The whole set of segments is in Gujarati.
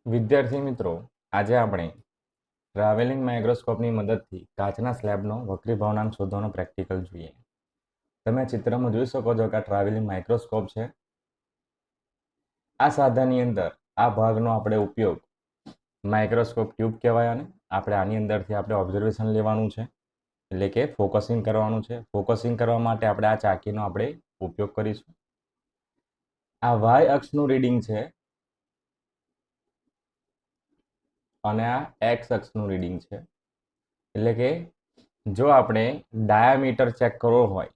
વિદ્યાર્થી મિત્રો, આજે આપણે ટ્રાવેલિંગ માઇક્રોસ્કોપની મદદથી કાચના સ્લેબનો વક્રીભાવનાંક શોધવાનો પ્રેક્ટિકલ જોઈએ. તમે ચિત્રમાં જોઈ શકો છો કે આ ટ્રાવેલિંગ માઇક્રોસ્કોપ છે. આ સાધનની અંદર આ ભાગનો આપણે ઉપયોગ માઇક્રોસ્કોપ ટ્યુબ કહેવાય. અને આપણે આની અંદરથી આપણે ઓબ્ઝર્વેશન લેવાનું છે, એટલે કે ફોકસિંગ કરવાનું છે. ફોકસિંગ કરવા માટે આપણે આ ચાકીનો આપણે ઉપયોગ કરીશું. આ વાય અક્ષનું રીડિંગ છે અને આ એક્સ અક્ષનું રીડિંગ છે. એટલે કે જો આપણે ડાયામીટર ચેક કરવો હોય,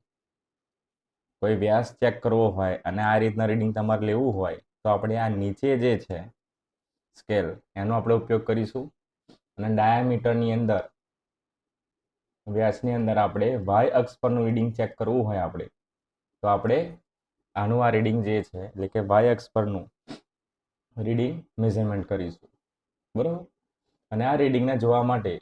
કોઈ વ્યાસ ચેક કરવો હોય અને આ રીતના રીડિંગ તમારે લેવું હોય, તો આપણે આ નીચે જે છે સ્કેલ એનો આપણે ઉપયોગ કરીશું. અને ડાયામીટરની અંદર, વ્યાસની અંદર આપણે વાય અક્ષ પરનું રીડિંગ ચેક કરવું હોય આપણે, તો આપણે આનું આ રીડિંગ જે છે એટલે કે વાય અક્ષ પરનું રીડિંગ મેઝરમેન્ટ કરીશું. બરાબર. અને આ રીડિંગને જોવા માટે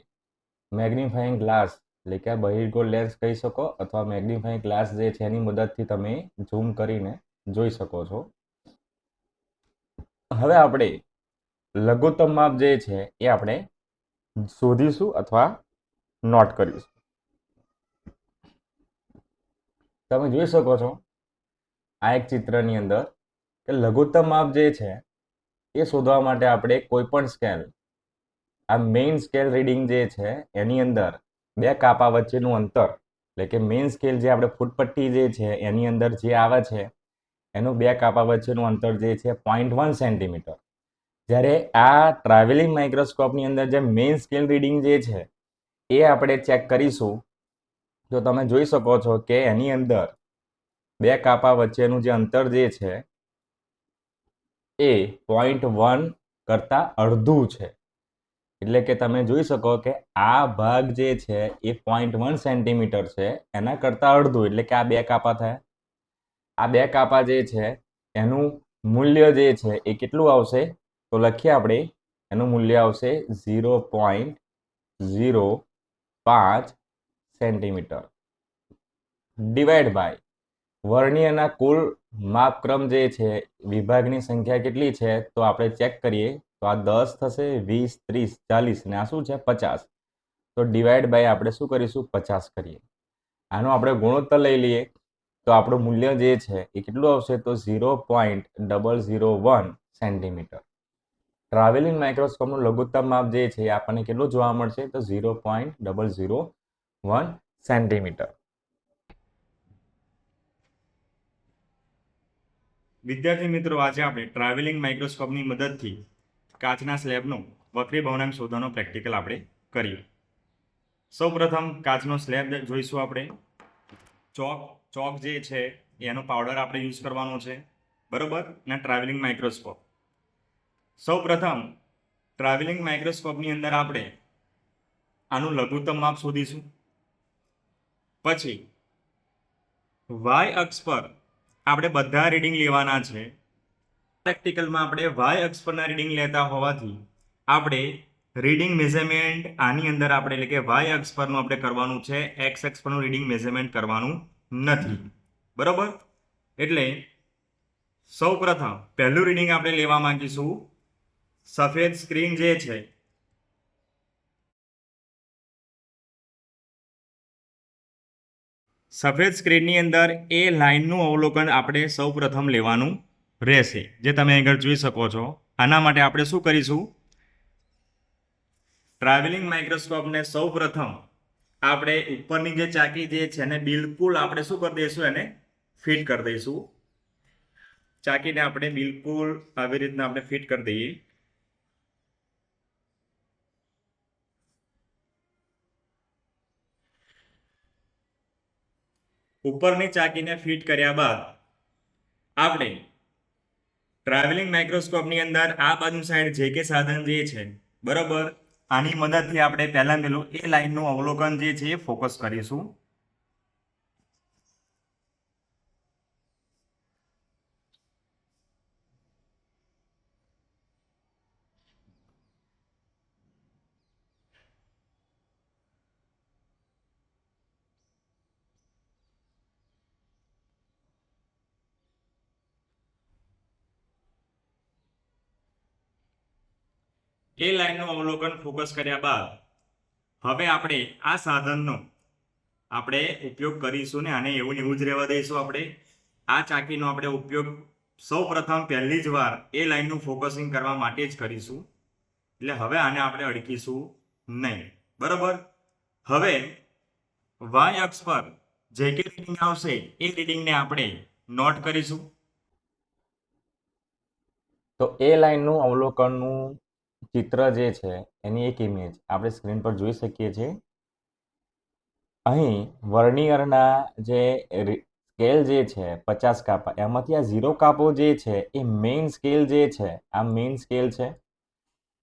મેગ્નિફાઈંગ ગ્લાસ એટલે કે બહિર્ગોળ લેન્સ કહી શકો, અથવા મેગ્નિફાઈંગ ગ્લાસ જે છે એની મદદથી તમે ઝૂમ કરીને જોઈ શકો છો. હવે આપણે લઘુત્તમ માપ જે છે એ આપણે શોધીશું અથવા નોટ કરીશું. તમે જોઈ શકો છો આ એક ચિત્રની અંદર કે લઘુત્તમ માપ જે છે એ શોધવા માટે આપણે કોઈ પણ સ્કેલ, આ મેઇન સ્કેલ રીડિંગ જે છે એની અંદર બે કાપા વચ્ચેનું અંતર, એટલે કે મેઇન સ્કેલ જે આપણે ફૂટપટ્ટી જે છે એની અંદર જે આવે છે એનું બે કાપા વચ્ચેનું અંતર જે છે 0.1 સેન્ટીમીટર. જ્યારે આ ટ્રાવેલિંગ માઇક્રોસ્કોપની અંદર જે મેઇન સ્કેલ રીડિંગ જે છે એ આપણે ચેક કરીશું, તો તમે જોઈ શકો છો કે એની અંદર બે કાપા વચ્ચેનું જે અંતર જે છે એ 0.1 કરતાં અડધું છે. એટલે કે તમે જોઈ શકો કે આ ભાગ જે છે એ 0.1 સેન્ટીમીટર છે, એના કરતાં અડધું, એટલે કે આ બે કાપા થયા. આ બે કાપા જે છે એનું મૂલ્ય જે છે એ કેટલું આવશે, તો લખીએ આપણે. એનું મૂલ્ય આવશે 0.05 સેન્ટીમીટર ડિવાઈડ બાય વર્નિયરના કુલ માપક્રમ જે છે, વિભાગની સંખ્યા કેટલી છે, તો આપણે ચેક કરીએ તો આ 10 થશે, 20, 30, 40 ને આ શું છે 50. તો ડિવાઈડ બાય આપણે શું કરીશું, 50 કરીએ. આનો આપણે ગુણોત્તર લઈ લઈએ તો આપણું મૂલ્ય જે છે એ કેટલું આવશે, તો 0.001 સેન્ટીમીટર. ટ્રાવેલિંગ માઇક્રોસ્કોપનું લઘુત્તમ માપ જે છે એ આપણને કેટલું જોવા મળશે, તો 0.001 સેન્ટીમીટર. વિદ્યાર્થી મિત્રો, આજે આપણે ટ્રાવેલિંગ માઇક્રોસ્કોપની મદદથી કાચના સ્લેબનો વક્રીભાવનાંક શોધવાનો પ્રેક્ટિકલ આપણે કર્યું. સૌપ્રથમ કાચનો સ્લેબ જોઈશું આપણે. ચોક જે છે એનો પાવડર આપણે યુઝ કરવાનો છે, બરોબર. અને ટ્રાવેલિંગ માઇક્રોસ્કોપ. સૌપ્રથમ ટ્રાવેલિંગ માઇક્રોસ્કોપની અંદર આપણે આનું લઘુત્તમ માપ શોધીશું. પછી વાય અક્ષ પર આપણે બધા રીડિંગ લેવાના છે. પ્રેક્ટિકલમાં આપણે વાય અક્ષ પરના રીડિંગ લેતા હોવાથી આપણે રીડિંગ મેઝરમેન્ટ આની અંદર આપણે, એટલે કે વાય અક્ષ પરનું આપણે કરવાનું છે, એક્સ અક્ષ પરનું રીડિંગ મેઝરમેન્ટ કરવાનું નથી, બરોબર. એટલે સૌપ્રથમ પહેલું રીડિંગ આપણે લેવા માંગીશું સફેદ સ્ક્રીન જે છે સફેદ સ્ક્રીનની અંદર એ લાઇનનું અવલોકન આપણે સૌપ્રથમ લેવાનું રહેશે, જે તમે આગળ જોઈ શકો છો. આના માટે આપણે શું કરીશું, ટ્રાવેલિંગ માઇક્રોસ્કોપને સૌપ્રથમ આપણે ઉપરની જે ચાકી જે છે એને બિલકુલ આપણે શું કરી દઈશું, એને ફિટ કરી દઈશું. ચાકીને આપણે બિલકુલ આવી રીતના આપણે ફિટ કરી દઈએ. ઉપરની ચાકીને ફિટ કર્યા બાદ આપણે ટ્રાવેલિંગ માઇક્રોસ્કોપની અંદર આ બાજુ સાઈડ જે કે સાધન જે છે, બરોબર, આની મદદથી આપણે પહેલા પેલું એ લાઈનનું અવલોકન જે છે એ ફોકસ કરીશું. એ લાઈનનું અવલોકન ફોકસ કર્યા બાદ હવે આપણે આ સાધનનો આપણે ઉપયોગ કરીશું ને આને એવું ને એવું જ રહેવા દઈશું. આપણે આ ચાકીનો આપણે ઉપયોગ સૌ પ્રથમ પહેલી જ વાર એ લાઈનનું ફોકસિંગ કરવા માટે જ કરીશું. એટલે હવે આને આપણે અડકીશું નહીં. બરાબર. હવે વાય અક્ષ પર જે કે રીડિંગ આવશે એ રીડિંગને આપણે નોટ કરીશું. તો એ લાઈનનું અવલોકનનું ચિત્ર જે છે એની એક ઇમેજ આપણે સ્ક્રીન પર જોઈ શકીએ છીએ. અહીં વર્નિયરના જે સ્કેલ જે છે 50 કાપા, એમાંથી આ 0 કાપો જે છે એ મેઇન સ્કેલ જે છે, આ મેઇન સ્કેલ છે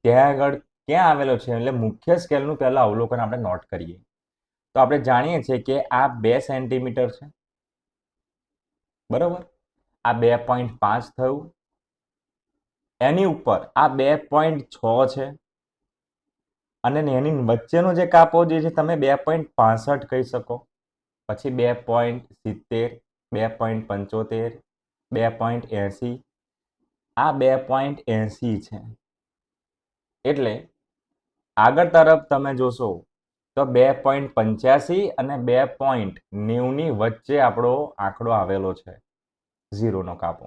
ત્યાં આગળ ક્યાં આવેલો છે, એટલે મુખ્ય સ્કેલનું પહેલા અવલોકન આપણે નોટ કરીએ. તો આપણે જાણીએ છીએ કે આ 2 સેન્ટીમીટર છે. બરાબર. આ 2.5 થયું. એની ઉપર આ 2.6 છે અને એની વચ્ચેનો જે કાપો જે છે તમે 2.65 કહી શકો. પછી 2.70, 2.75, 2.80, આ 2.80 છે. એટલે આગળ તરફ તમે જોશો તો 2.85 અને 2.90 ની વચ્ચે આપણો આંકડો આવેલો છે, 0 નો કાપો.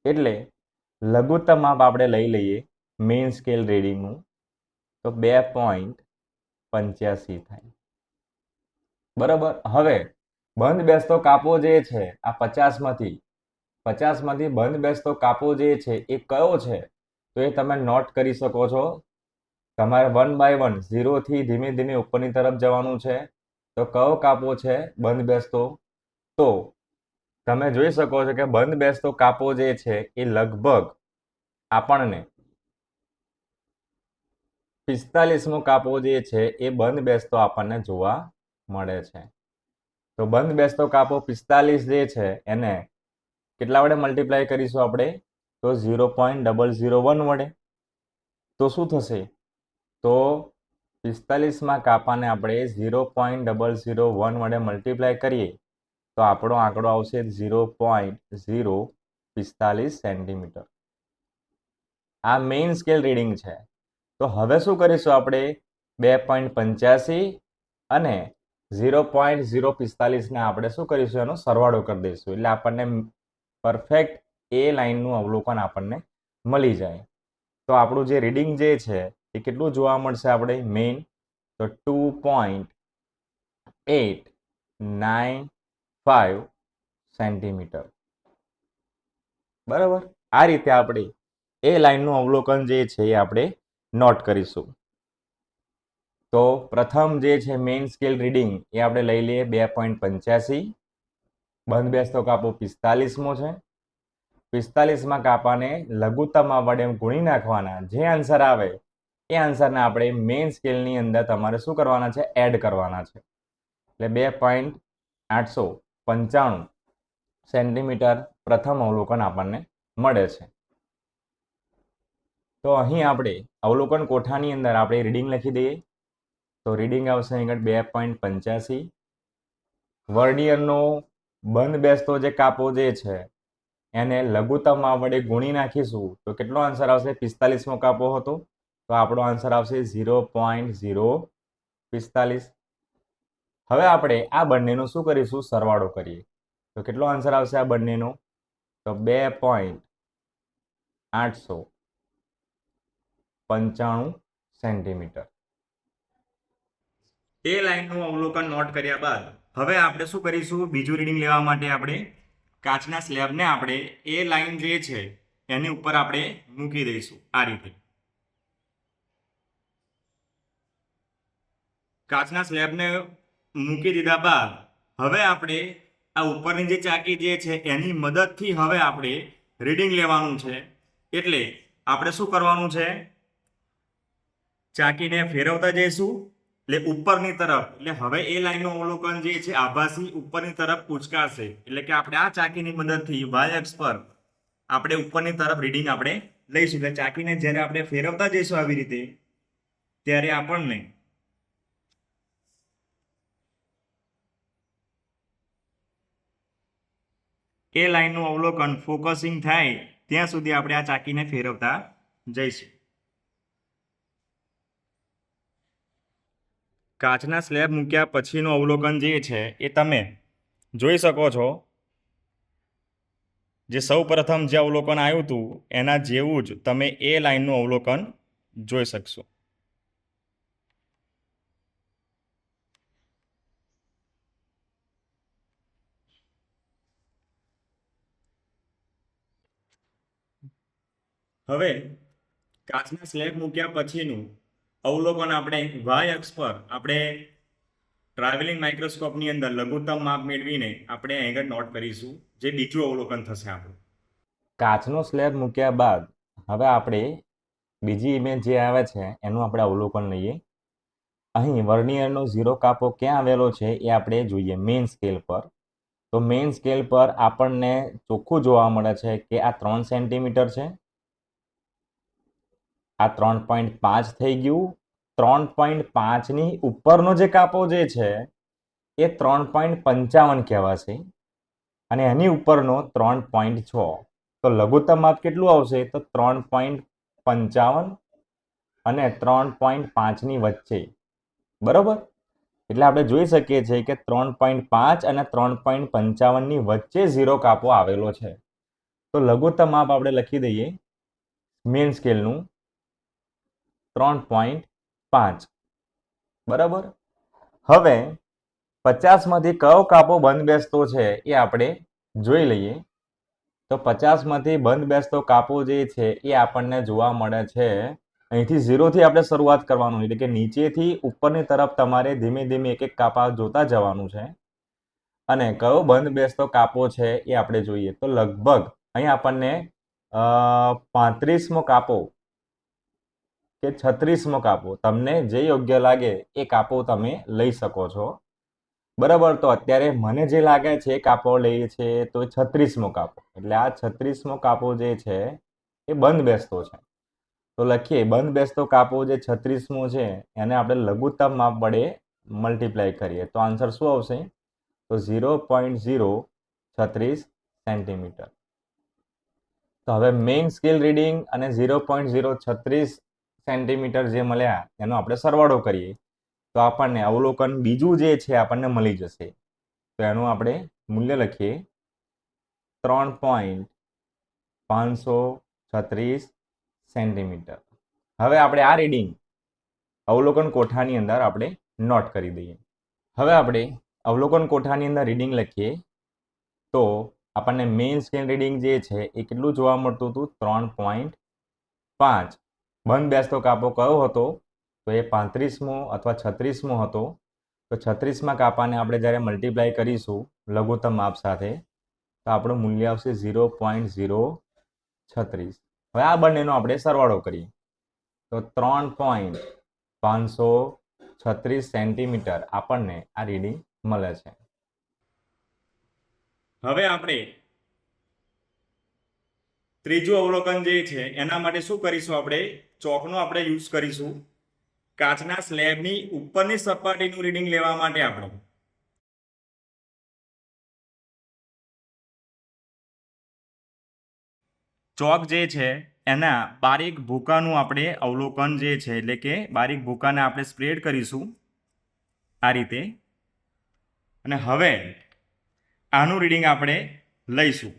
એટલે લઘુત્તમ માપ આપણે લઈ લઈએ મેઇન સ્કેલ રીડિંગનું, તો 2.85 થાય. બરાબર. હવે બંધ બેસતો કાપો જે છે આ 50માંથી બંધ બેસતો કાપો જે છે એ કયો છે, તો એ તમે નોટ કરી શકો છો. તમારે 1 બાય 1 0 થી ધીમે ધીમે ઉપરની તરફ જવાનું છે. તો કયો કાપો છે બંધ બેસતો, તો તમે જોઈ શકો છો કે બંધ બેસતો કાપો જે છે એ લગભગ આપણને 45મો કાપો જે છે એ બંધ બેસતો આપણને જોવા મળે છે. તો બંધ બેસતો કાપો 45 જે છે એને કેટલા વડે મલ્ટીપ્લાય કરીશું આપણે, તો 0.001 વડે. તો શું થશે, તો 45માં કાપાને આપણે 0.001 વડે મલ્ટીપ્લાય કરીએ તો આપણો આંકડો આવશે 0.045 સેન્ટીમીટર. આ મેઇન સ્કેલ રીડિંગ છે. તો હવે શું કરીશું આપણે, 2.85 અને 0.045 ને આપણે શું કરીશું, એનો સરવાળો કરી દઈશું. એટલે આપણને પરફેક્ટ એ લાઈનનું અવલોકન આપણને મળી જાય. તો આપણું જે રીડિંગ જે છે એ કેટલું જોવા મળશે આપણે મેઇન, તો 2.895 સેન્ટીમીટર. બરાબર. આ રીતે આપણે એ લાઈનનું અવલોકન જે છે એ આપણે નોટ કરીશું. તો પ્રથમ જે છે મેઇન સ્કેલ રીડિંગ એ આપણે લઈ લઈએ 2.85. બંધ બેસતો કાપો 45મો છે. 45માં કાપાને લઘુત્તમ વડે ગુણી નાખવાના. જે આન્સર આવે એ આન્સરને આપણે મેઇન સ્કેલની અંદર તમારે શું કરવાના છે, એડ કરવાના છે. એટલે 2.895 સેન્ટીમીટર પ્રથમ અવલોકન આપણને મળે છે. તો અહીં આપણે અવલોકન કોઠાની અંદર આપણે રીડિંગ લખી દઈએ. તો રીડિંગ આવશે અહીં 2.85. વર્નિયરનો બંધ બેસતો જે કાપો જે છે એને લઘુત્તમ વડે ગુણી નાખીશું તો કેટલો આન્સર આવશે, 45મો કાપો હતો, તો આપણો આન્સર આવશે 0.045. હવે આપણે આ બંનેનો શું કરીશું, સરવાળો કરીએ. તો કેટલો આન્સર આવશે આ બંનેનો, તો 2.895 સેન્ટીમીટર. એ લાઈનનું અવલોકન નોટ કર્યા બાદ હવે આપણે શું કરીશું, બીજું રીડિંગ લેવા માટે આપણે કાચના સ્લેબને આપણે એ લાઈન જે છે એની ઉપર આપણે મૂકી દઈશું. આ રીતે કાચના સ્લેબને મૂકી દીધા બાદ હવે આપણે આ ઉપરની જે ચાકી જે છે એની મદદથી હવે આપણે રીડિંગ લેવાનું છે. એટલે આપણે શું કરવાનું છે, ચાકીને ફેરવતા જઈશું એટલે ઉપરની તરફ. એટલે હવે એ લાઈનનું અવલોકન જે છે આભાસી ઉપરની તરફ ઉચકાશે. એટલે કે આપણે આ ચાકીની મદદથી વાય અક્ષ પર આપણે ઉપરની તરફ રીડિંગ આપણે લઈશું. એટલે ચાકીને જ્યારે આપણે ફેરવતા જઈશું આવી રીતે, ત્યારે આપણને એ લાઈનનું અવલોકન ફોકસિંગ થાય ત્યાં સુધી આપણે આ ચાકીને ફેરવતા જઈશું. કાચના સ્લેબ મૂક્યા પછીનું અવલોકન જે છે એ તમે જોઈ શકો છો. જે સૌ પ્રથમ જે અવલોકન આવ્યું હતું એના જેવું જ તમે એ લાઈનનું અવલોકન જોઈ શકશો. હવે કાચના સ્લેબ મૂક્યા પછીનું અવલોકન આપણે વાય અક્ષ પર આપણે ટ્રાવેલિંગ માઇક્રોસ્કોપની અંદર લઘુત્તમ માપ મેળવીને આપણે આગળ નોટ કરીશું, જે બીજું અવલોકન થશે આપણું. કાચનો સ્લેબ મૂક્યા બાદ હવે આપણે બીજી ઇમેજ જે આવે છે એનું આપણે અવલોકન લઈએ. અહીં વર્નિયરનો 0 કાપો ક્યાં આવેલો છે એ આપણે જોઈએ મેઇન સ્કેલ પર. તો મેઇન સ્કેલ પર આપણને ચોખ્ખું જોવા મળે છે કે આ 3 સેન્ટીમીટર છે, આ 3.5 થઈ ગયું. 3.5ની ઉપરનો જે કાપો જે છે એ 3.55 કહેવાશે અને એની ઉપરનો 3.6. તો લઘુત્તમ માપ કેટલું આવશે? તો 3.55 અને 3.5ની વચ્ચે. બરોબર? એટલે આપણે જોઈ શકીએ છીએ કે 3.5 અને 3.55ની વચ્ચે 0 કાપો આવેલો છે. તો લઘુત્તમ માપ આપણે લખી દઈએ મેઇન સ્કેલનું 3.5. બરાબર. હવે 50માંથી કયો કાપો બંધ બેસતો છે એ આપણે જોઈ લઈએ. તો 50માંથી બંધ બેસતો કાપો જે છે એ આપણને જોવા મળે છે અહીંથી 0થી આપણે શરૂઆત કરવાનું, એટલે કે નીચેથી ઉપરની તરફ તમારે ધીમે ધીમે એક એક કાપા જોતા જવાનું છે. અને કયો બંધ બેસતો કાપો છે એ આપણે જોઈએ. તો લગભગ અહીં આપણને 35મો કાપો કે 36મો કાપો, તમને જે યોગ્ય લાગે એ કાપો તમે લઈ શકો છો. બરાબર. તો અત્યારે મને જે લાગે છે એ કાપો લઈએ છે તો 36મો કાપો. એટલે આ 36મો કાપો જે છે એ બંધ બેસતો છે. તો લખીએ બંધ બેસતો કાપો જે 36મો છે એને આપણે લઘુત્તમ માપ વડે મલ્ટીપ્લાય કરીએ તો આન્સર શું આવશે? તો 0.036 સેન્ટીમીટર. તો હવે મેઇન સ્કેલ રીડિંગ અને 0.036 સેન્ટીમીટર જે મળ્યા એનો આપણે સરવાળો કરીએ તો આપણને અવલોકન બીજું જે છે આપણને મળી જશે. તો એનું આપણે મૂલ્ય લખીએ 3.536 સેન્ટીમીટર. હવે આપણે આ રીડિંગ અવલોકન કોઠાની અંદર આપણે નોટ કરી દઈએ. હવે આપણે અવલોકન કોઠાની અંદર રીડિંગ લખીએ તો આપણને મેઇન સ્કેલ રીડિંગ જે છે એ કેટલું જોવા મળતું હતું? 3.5. બંધ બેસતો કાપો કયો હતો? તો એ 35મો અથવા 36મો હતો. તો 36મા કાપાને આપણે જ્યારે મલ્ટીપ્લાય કરીશું લઘુત્તમ માપ સાથે તો આપણું મૂલ્ય આવશે 0.036. હવે આ બંનેનો આપણે સરવાળો કરીએ તો 3.536 સેન્ટીમીટર આપણને આ રીડિંગ મળે છે. હવે આપણે ત્રીજું અવલોકન જે છે એના માટે શું કરીશું? આપણે ચોકનો આપણે યુઝ કરીશું. કાચના સ્લેબની ઉપરની સપાટીનું રીડિંગ લેવા માટે આપણે ચોક જે છે એના બારીક ભૂકાનું આપણે અવલોકન જે છે એટલે કે બારીક ભૂકાને આપણે સ્પ્રેડ કરીશું આ રીતે. અને હવે આનું રીડિંગ આપણે લઈશું.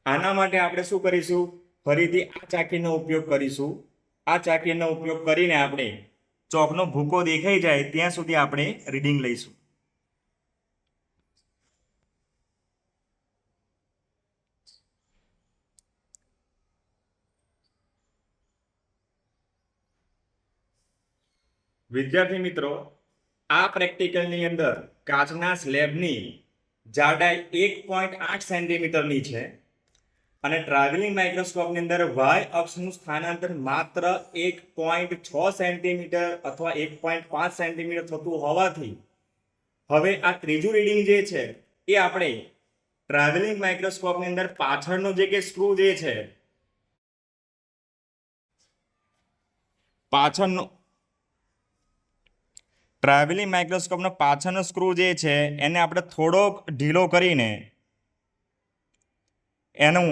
આના માટે આપણે શું કરીશું? ફરીથી આ ચાકીનો ઉપયોગ કરીશું. આ ચાકીનો ઉપયોગ કરીને આપણે ચોકનો ભૂકો દેખાઈ જાય ત્યાં સુધી આપણે રીડિંગ લઈશું. વિદ્યાર્થી મિત્રો, આ પ્રેક્ટિકલની અંદર કાચના સ્લેબની જાડાઈ 1.8 સેન્ટીમીટરની છે અને ટ્રાવેલિંગ માઇક્રોસ્કોપની અંદર વાય અક્ષનું સ્થાનાંતર માત્ર 1.6 સેન્ટીમીટર અથવા 1.5 સેન્ટીમીટર થતું હોવાથી હવે આ ત્રીજું રીડિંગ જે છે એ આપણે ટ્રાવેલિંગ માઇક્રોસ્કોપની અંદર પાછળનો જે કે સ્ક્રૂ જે છે પાછળનો ટ્રાવેલિંગ માઇક્રોસ્કોપનો પાછળનો સ્ક્રૂ જે છે એને આપણે થોડોક ઢીલો કરીને એનું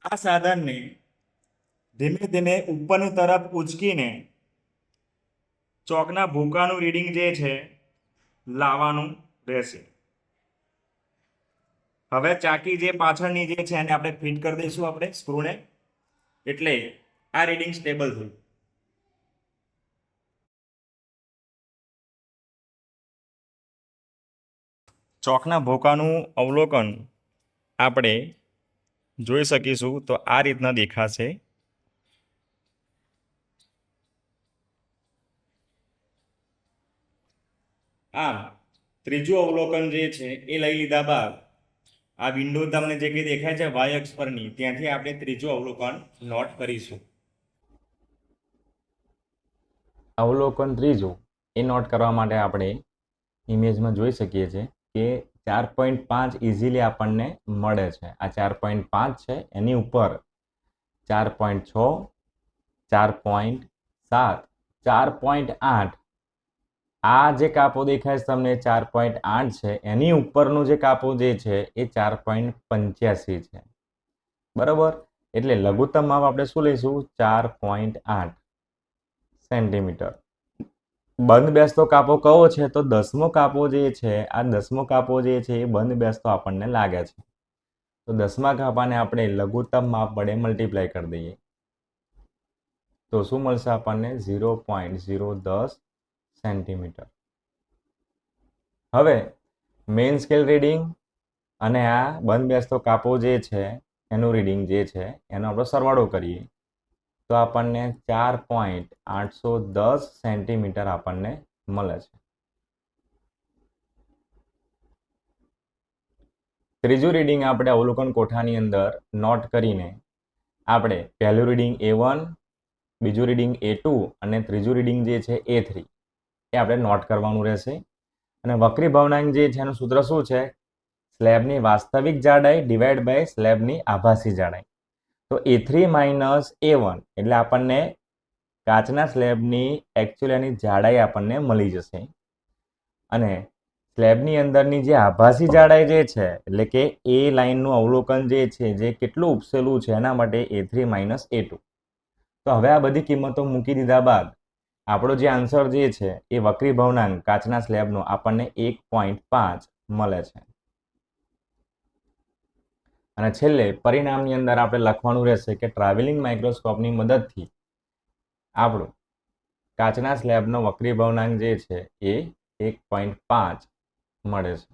આ સાધનને ધીમે ધીમે ઉપરની તરફ ઉચકીને ચોકના ભૂકાનું રીડિંગ જે છે લાવવાનું રહેશે. હવે ચાકી જે પાછળની જે છે એને આપણે ફિટ કરી દઈશું આપણે સ્ક્રૂને, એટલે આ રીડિંગ સ્ટેબલ થયું. ચોકના ભોકાનું અવલોકન આપણે જોઈ શકીશું તો આ રીતના દેખાશે. આમ ત્રીજું અવલોકન જે છે એ લઈ લીધા બાદ આ વિન્ડો તમને જે કંઈ દેખાય છે વાય અક્ષ પરની, ત્યાંથી આપણે ત્રીજું અવલોકન નોટ કરીશું. અવલોકન ત્રીજું એ નોટ કરવા માટે આપણે ઇમેજમાં જોઈ શકીએ છીએ કે 4.5 ઇઝીલી આપણને મળે છે. આ 4.5 છે, એની ઉપર 4.6, 4.7, 4.8, આ જે કાપો દેખાય છે તમને 4.8 છે, એની ઉપરનું જે કાપો જે છે એ 4.85 છે. બરાબર, એટલે લઘુત્તમ માપ આપણે શું લઈશું? 4.8 સેન્ટીમીટર. બંધ બેસતો કાપો કયો છે? તો 10મો કાપો જે છે, આ 10મો કાપો જે છે એ બંધ બેસતો આપણને લાગે છે. તો 10મા કાપાને આપણે લઘુત્તમ માપ વડે મલ્ટીપ્લાય કરી દઈએ તો શું મળશે આપણને? 0.010 સેન્ટીમીટર. હવે મેઇન સ્કેલ રીડિંગ અને આ બંધ બેસતો કાપો જે છે એનું રીડિંગ જે છે એનો આપણે સરવાળો કરીએ તો આપણને 4.810 સેન્ટીમીટર આપણને મળે છે. ત્રીજું રીડિંગ આપણે અવલોકન કોઠાની અંદર નોટ કરીને આપણે પહેલું રીડિંગ A1, બીજું રીડિંગ A2 અને ત્રીજું રીડિંગ જે છે A3 એ આપણે નોટ કરવાનું રહેશે. અને વક્રી ભવનાંક જે છે એનું સૂત્ર શું છે? સ્લેબની વાસ્તવિક જાડાઈ ડિવાઈડ બાય સ્લેબની આભાસી જાડાઈ. તો A3 માઇનસ A1 એટલે આપણને કાચના સ્લેબની એકચ્યુઅલી જાડાઈ આપણને મળી જશે. અને સ્લેબની અંદરની જે આભાસી જાડાઈ જે છે એટલે કે એ લાઇનનું અવલોકન જે છે જે કેટલું ઉપસેલું છે એના માટે A3 માઇનસ A2. તો હવે આ બધી કિંમતો મૂકી દીધા બાદ આપણો જે આન્સર જે છે એ વક્રી ભવનાંક કાચના સ્લેબનો આપણને 1.5 મળે છે. અને છેલ્લે પરિણામની અંદર આપણે લખવાનું રહેશે કે ટ્રાવેલિંગ માઇક્રોસ્કોપની મદદથી આપણું કાચના સ્લેબનો વક્રી ભવનાંક જે છે એ 1.5 મળે છે.